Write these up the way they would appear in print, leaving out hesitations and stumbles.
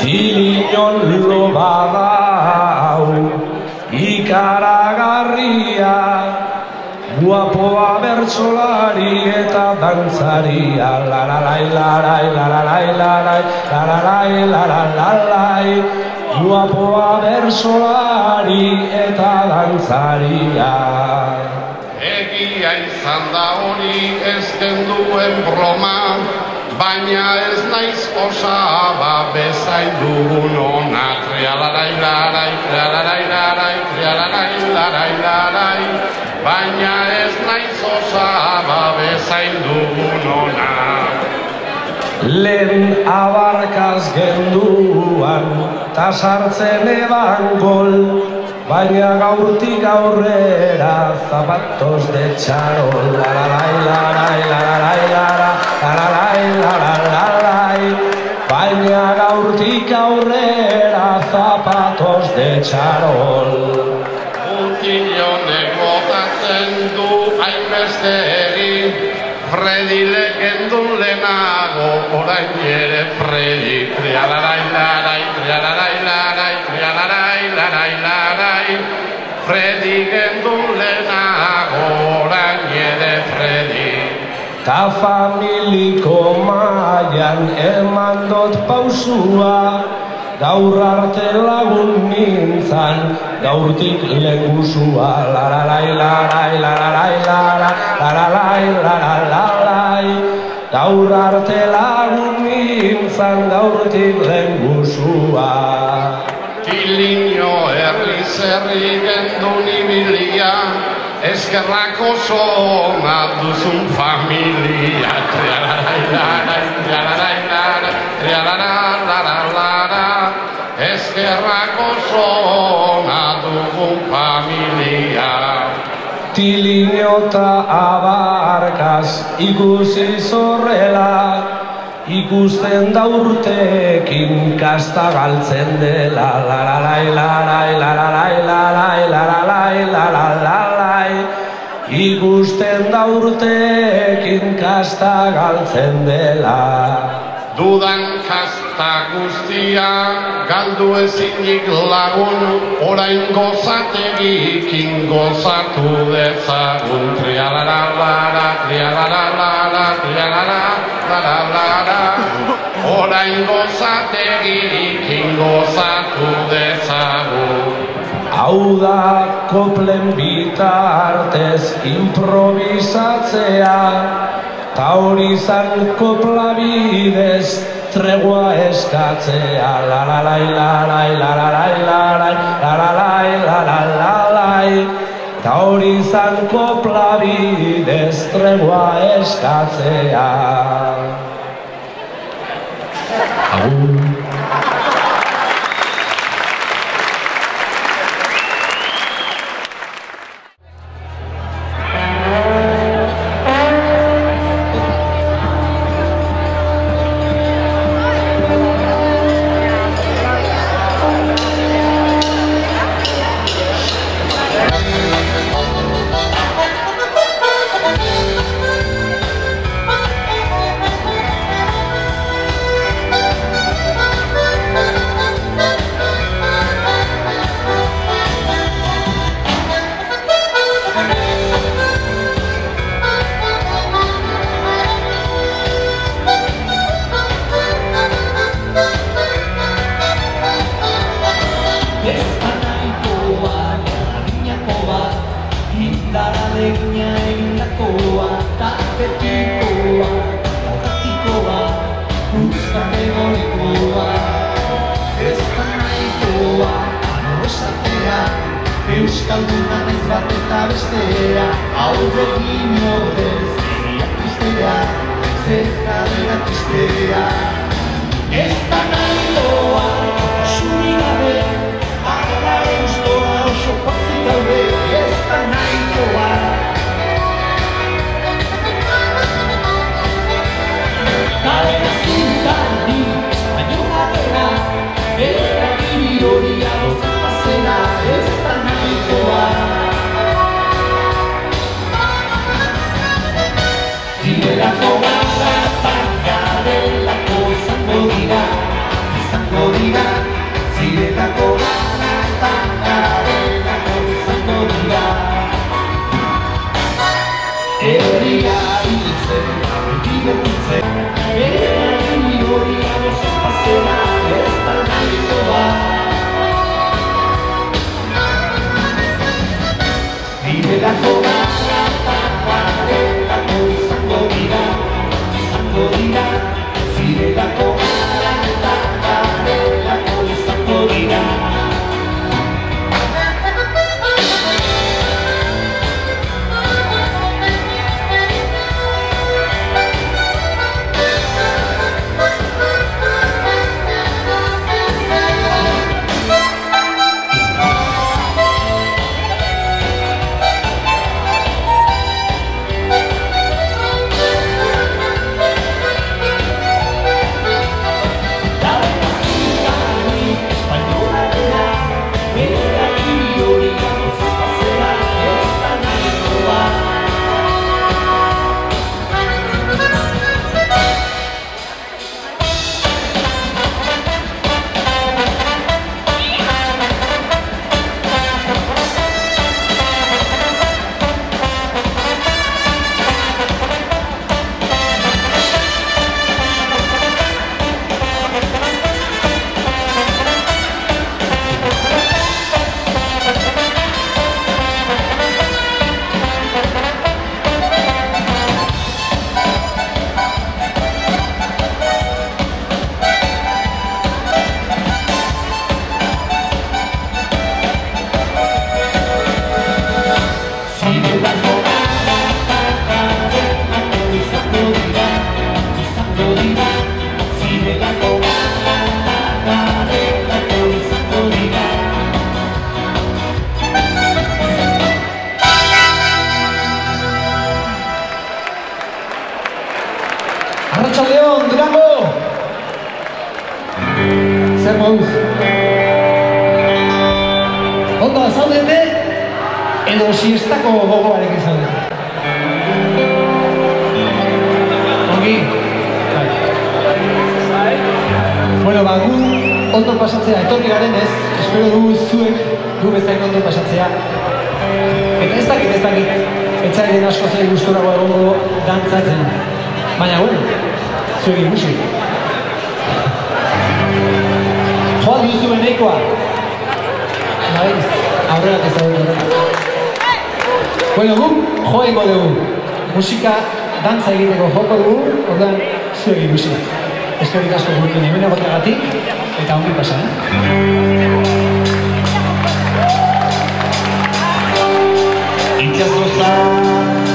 Tiliñon loba dau, ikaragarria, guapoa bertsolari eta dantzaria. Lalalai, lalai, lalai, lalai, lalai, lalai, guapoa bertsolari eta dantzaria. Egia izan da hori ez duen broma, baina ez naiz osaba bezain dugun ona. Trialarai, larai, trialarai, larai, trialarai, larai, larai, baina ez naiz osaba bezain dugun ona. Lehen abarkaz genduan, ta sartzen eban gol, baina gaurtik aurrera zapatos de charol. Lalalai, larai, larai, larai, larai, baina gaurtik aurrera zapatos de charol. Mutillonek botatzen du hainbeste egin, Fredi legendun lehenago, orain ere Fredi. Trialarai, larai, trialarai, larai, trialarai, larai, larai, Fredi gendun lehenago, orain ere Fredi. Ta familiko mailan eman dot pausua, gaur arte lagun nintzan, gaurtik lehengusua. Lalalai, larai, larai, larai, larai, gaur arte lagun nintzan, gaurtik lehengusua. Tiliño herriz herri gendun ibilia, eskerrak oso ona duzun familia. Trialarai, larai, trialarai, larai, trialarai, larai, eskerrak oso ona dugun familia. Tiliño ta abarkaz ikusi zorrela, ikusten da urteekin kasta galtzen dela. Lalalai, larai, larai, larai, larai, larai, ikusten da urteekin kasta galtzen dela. Dudan kasta guztia galdu ezinik lagun, orain gozategikin gozatu dezagun. Trialalara, trialalara, trialalara, orain gozategikin gozatu dezagun. Hau da koplen bitartez improvisatzea, ta hori zan kopla bidez tregua eskatzea. Lalalai, larai, larai, larai, larai, larai, ta hori zan kopla bidez tregua eskatzea. Agur. Euskalduna naiz bat eta bestea, aurrekin ordez, egia tristea, zer bestea. Ez da nahikoa, suri gabe, ala eustoa oso pozik daude. Ez da nahikoa. Cadena Zintari, espainola bera, eta giri hori agozaz pasera. Ez da nahikoa. Zirelako gara eta garelako izango dira. Zirelako gara eta garelako izango dira. Herria hiltzen, divertitzen, eta giri hori agozaz pasera. Ez da nahikoa. Zirelako gara eta garelako izango dira. Zirelako gara eta garelako izango dira. Arratsaldeon, Durango! Zer moduz? Ondo zaudete? Edo siestako gogoarekin zaudete? Ongi? Bueno, gu ondo pasatzea etorri garen ez, espero dugu zuek gu bezain ondo pasatzea. Eta ez dakit, etzaiden asko zei gustorago egongo dantzatzen. Baina gu, zuek ikusi. Joan duzu beneikoa. Bai, aurrerak ez daude. Bueno, gu, joengo dugu. Musika, dantza egiteko joko dugu, ordan zuek ikusi. Eskerrik asko gurekin hemen egoteagatik, eta ongi pasa, Itxasoza,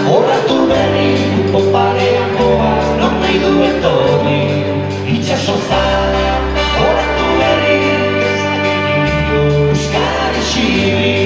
horratu berri, kupo parean goaz, non nahi duen torri. Itxasoza, horratu berri, ez da genio euskal esiri.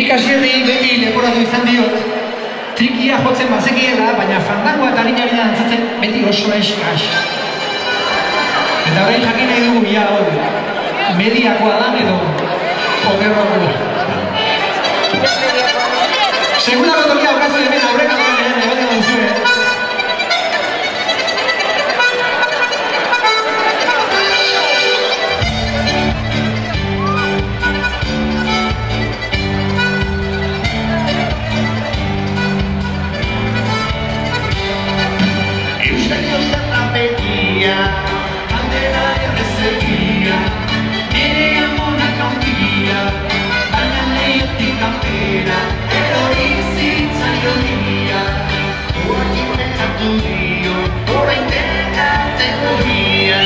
ikasierri beti leporatu izan diot, trikia jotzen bazekiela, baina fandangoa eta harinari da dantzatzen beti oso eskas. Eta horrein jakin nahi dugu, ia hori, mediakoa dan edo okerroa. Segurako tokia okazu hemen aurreka duen, egon egon zuen. Bandera errezegia, nire amonak handia, baina lehiatik kanpera, erori zitzaionia. Oakin bekatu dio, orain dena teoria.